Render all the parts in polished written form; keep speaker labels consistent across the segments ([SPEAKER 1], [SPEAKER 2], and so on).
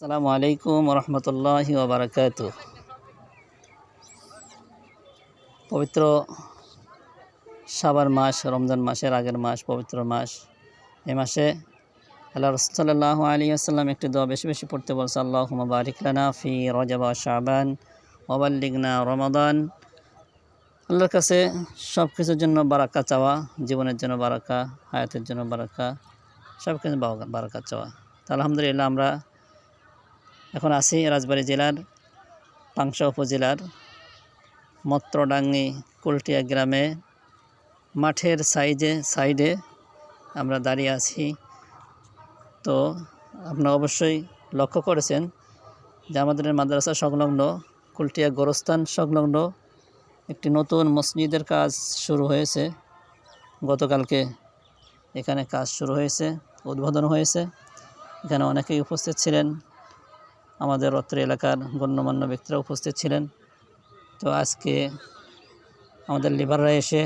[SPEAKER 1] আসসালামু আলাইকুম রহমতুল্লাহি ওয়া বারাকাতুহু। পবিত্র শাবান মাস, রমজান মাসের আগের মাস, পবিত্র মাস। এই মাসে আল্লাহ রাসূল সাল্লাল্লাহু আলাইহি ওয়াসাল্লাম একটি দোয়া বেশি বেশি পড়তে বলছে, আল্লাহুম্মা বারিক লানা ফি রজব ওয়া শাবান ওয়া বাল্লিগনা রমাদান। আল্লাহর কাছে সব কিছুর জন্য বারাকা চাওয়া, জীবনের জন্য বারাকা, হায়াতের জন্য বারাকা, সব কিছু বারাকা চাওয়া। তো আলহামদুলিল্লাহ আমরা এখন আছি রাজবাড়ী জেলার পাংশা উপজেলার মত্রডাঙ্গি কুলটিয়া গ্রামে মাঠের সাইডে আমরা দাঁড়িয়ে আছি। তো আপনারা অবশ্যই লক্ষ্য করেছেন যে আমাদের মাদ্রাসা সংলগ্ন কুলটিয়া গোরস্থান সংলগ্ন একটি নতুন মসজিদের কাজ শুরু হয়েছে। গতকালকে এখানে কাজ শুরু হয়েছে, উদ্বোধন হয়েছে। এখানে অনেকেই উপস্থিত ছিলেন, আমাদের অত্র এলাকার গণ্যমান্য ব্যক্তিরা উপস্থিত ছিলেন। তো আজকে আমাদের লেবাররা এসে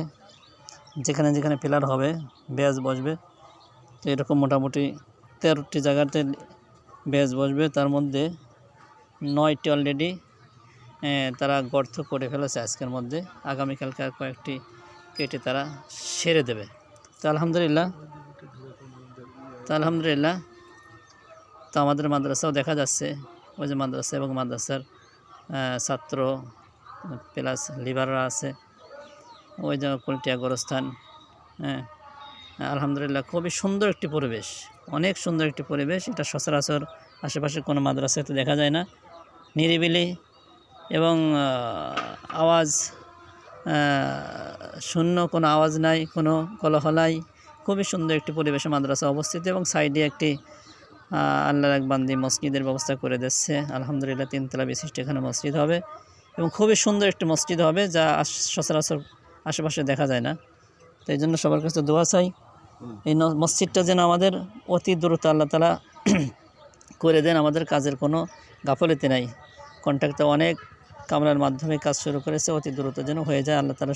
[SPEAKER 1] যেখানে যেখানে পিলার হবে, বেজ বসবে। তো এরকম মোটামুটি 13টি জায়গাতে বেজ বসবে। তার মধ্যে 9টি অলরেডি তারা গর্ত করে ফেলেছে আজকের মধ্যে। আগামীকালকে আর কয়েকটি কেটে তারা সেরে দেবে। তো আলহামদুলিল্লাহ তো আমাদের মাদ্রাসাও দেখা যাচ্ছে, ওই যে মাদ্রাসা এবং মাদ্রাসার ছাত্র প্লাস লিবাররা আছে, ওই যে কুলটিয়া গোরস্থান। আলহামদুলিল্লাহ খুবই সুন্দর একটি পরিবেশ, অনেক সুন্দর একটি পরিবেশ। এটা সচরাচর আশেপাশে কোনো মাদ্রাসাতে দেখা যায় না। নিরিবিলি এবং আওয়াজ শূন্য, কোনো আওয়াজ নাই, কোনো কলহলাই। খুবই সুন্দর একটি পরিবেশে মাদ্রাসা অবস্থিত এবং সাইডে একটি আল্লাহর এক বান্দি মসজিদের ব্যবস্থা করে দিচ্ছে। আলহামদুলিল্লাহ 3 তলা বিশিষ্ট এখানে মসজিদ হবে এবং খুবই সুন্দর একটি মসজিদ হবে, যা সচরাচর আশেপাশে দেখা যায় না। তো এই জন্য সবার কাছে দোয়া চাই, এই মসজিদটা যেন আমাদের অতি দ্রুত আল্লাহ তাআলা করে দেন। আমাদের কাজের কোনো গাফলতি নাই, কন্ট্রাক্টর অনেক কামরার মাধ্যমে কাজ শুরু করেছে, অতি দ্রুত যেন হয়ে যায় আল্লাহ তাআলা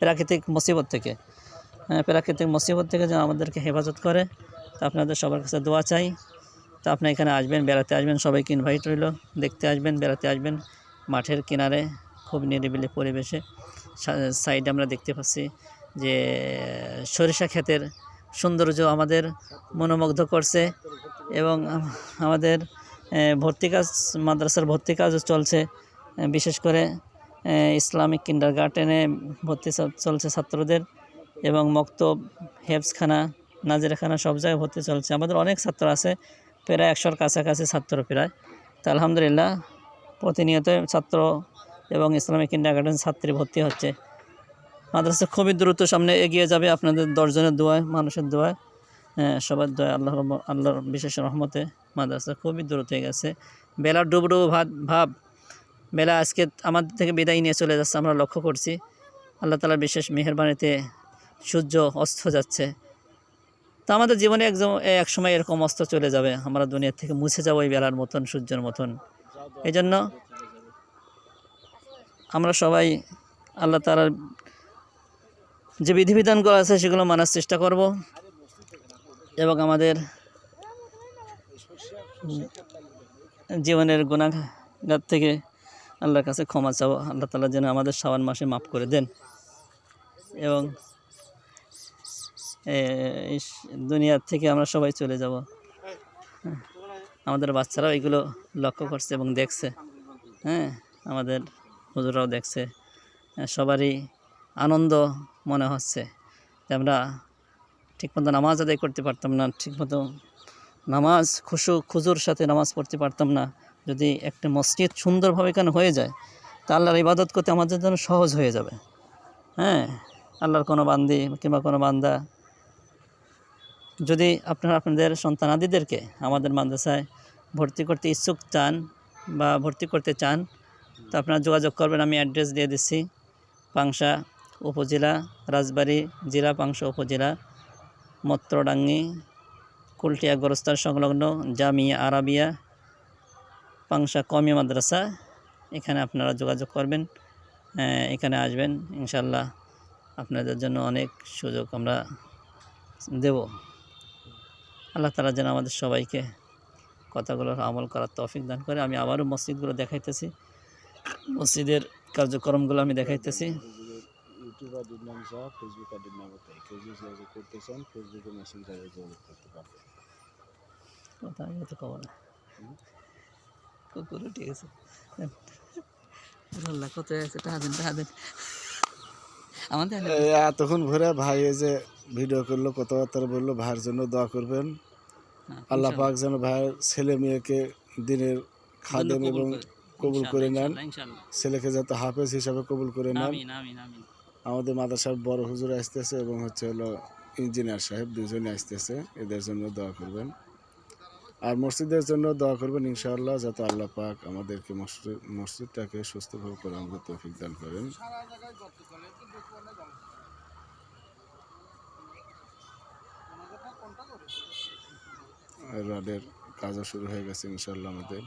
[SPEAKER 1] প্রাকৃতিক মুসিবত থেকে যেন আমাদেরকে হেফাজত করে। তো আপনাদের সবার কাছে দোয়া চাই। তো আপনি এখানে আসবেন, বেড়াতে আসবেন, সবাইকে ইনভাইট রইল, দেখতে আসবেন, বেড়াতে আসবেন। মাঠের কিনারে খুব নিরিবিলি পরিবেশে সাইডে আমরা দেখতে পাচ্ছি যে সরিষা ক্ষেতের সৌন্দর্য আমাদের মনোমুগ্ধ করছে এবং আমাদের মাদ্রাসার ভর্তি কাজও চলছে। বিশেষ করে ইসলামিক কিন্ডারগার্টেনে ভর্তি চলছে ছাত্রদের, এবং মক্তব, হেফজখানা, নাজিরাখানা সব জায়গায় ভর্তি চলছে। আমাদের অনেক ছাত্র আছে, প্রায় 100-র কাছাকাছি ছাত্র প্রায়। তো আলহামদুলিল্লাহ প্রতিনিয়ত ছাত্র এবং ইসলামিক কিন্ডারগার্টেন ছাত্রী ভর্তি হচ্ছে। মাদ্রাসা খুবই দ্রুত সামনে এগিয়ে যাবে আপনাদের 10 জনের দোয়ায়, মানুষের দোয়ায়, সবার দোয়ায়, আল্লাহর বিশেষ রহমতে মাদ্রাসা খুবই দ্রুত হয়ে গেছে। বেলা ডুবডুবু ভাব, বেলা আজকে আমাদের থেকে বিদায় নিয়ে চলে যাচ্ছে, আমরা লক্ষ্য করছি। আল্লাহ তাআলার বিশেষ মেহেরবানিতে সূর্য অস্ত যাচ্ছে। তো আমাদের জীবনে এক সময় এরকম অস্ত চলে যাবে, আমরা দুনিয়া থেকে মুছে যাবো এই বেলার মতন, সূর্যের মতন। এই জন্য আমরা সবাই আল্লাহ তাআলার যে বিধিবিধানগুলো আছে সেগুলো মানার চেষ্টা করব এবং আমাদের জীবনের গুনাহগার থেকে আল্লাহর কাছে ক্ষমা চাবো। আল্লাহ তাআলা যেন আমাদের শাবান মাসে মাফ করে দেন এবং এই দুনিয়ার থেকে আমরা সবাই চলে যাব। আমাদের বাচ্চারাও এগুলো লক্ষ্য করছে এবং দেখছে, আমাদের হুজুরাও দেখছে। সবারই আনন্দ মনে হচ্ছে যে আমরা ঠিকমতো নামাজ আদায় করতে পারতাম না, ঠিকমতো নামাজ খুজুর সাথে নামাজ পড়তে পারতাম না। যদি একটা মসজিদ সুন্দরভাবে এখানে হয়ে যায়, তা আল্লাহর ইবাদত করতে আমাদের জন্য সহজ হয়ে যাবে। আল্লাহর কোনো বান্দি কিংবা কোনো বান্দা যদি আপনাদের সন্তানাদিদেরকে আমাদের মাদ্রাসায় ভর্তি করতে ইচ্ছুক চান বা ভর্তি করতে চান, তো আপনারা যোগাযোগ করবেন। আমি অ্যাড্রেস দিয়ে দিচ্ছি। পাংশা উপজেলা, রাজবাড়ী জেলা, পাংশা উপজেলা, মত্রডাঙ্গি কুলটিয়া গোরস্থান সংলগ্ন জামিয়া আরাবিয়া পাংশা কওমি মাদ্রাসা। এখানে আপনারা যোগাযোগ করবেন, এখানে আসবেন, ইনশাল্লাহ আপনাদের জন্য অনেক সুযোগ আমরা দেব। আল্লাহ তাআলা যেন আমাদের সবাইকে কথাগুলোর আমল করার তৌফিক দান করে। আমি আবারও মসজিদগুলো দেখাইতেছি, মসজিদের কার্যক্রমগুলো আমি দেখাইতেছি।
[SPEAKER 2] ইউটিউব আইডির নাম যা, ফেসবুক আইডির নাম তাই। কেউ যদি যোগাযোগ করতে চান ফেসবুকে মেসেঞ্জারে যোগাযোগ করতে পারবেন।
[SPEAKER 1] কথা আমি তো কব না, কুকুর ঠিক আছে। আল্লাহ কত আছে, টাকা দেন আমাদের।
[SPEAKER 2] এতক্ষণ ঘুরে ভাই এই যে ভিডিও করলো, কথাবার্তা বললো, ভাইয়ের জন্য দোয়া করবেন। আল্লাহ পাক যেন ভাইয়ের ছেলে মেয়েকে দিনের খাদেম এবং কবুল করে নেন, ছেলেকে যাতে হাফেজ হিসাবে কবুল করে নেন। আমাদের মাদ্রাসার বড় হুজুর আসতেছে এবং হচ্ছে হলো ইঞ্জিনিয়ার সাহেব, দুজনে আসতেছে, এদের জন্য দোয়া করবেন। আর মসজিদের জন্য দোয়া করবেন ইনশাআল্লাহ, যাতে আল্লাহ পাক আমাদেরকে মসজিদটাকে সুস্থভাবে করে আমাদের তৌফিক দান করেন। রডের কাজও শুরু হয়ে গেছে ইনশাআল্লাহ আমাদের।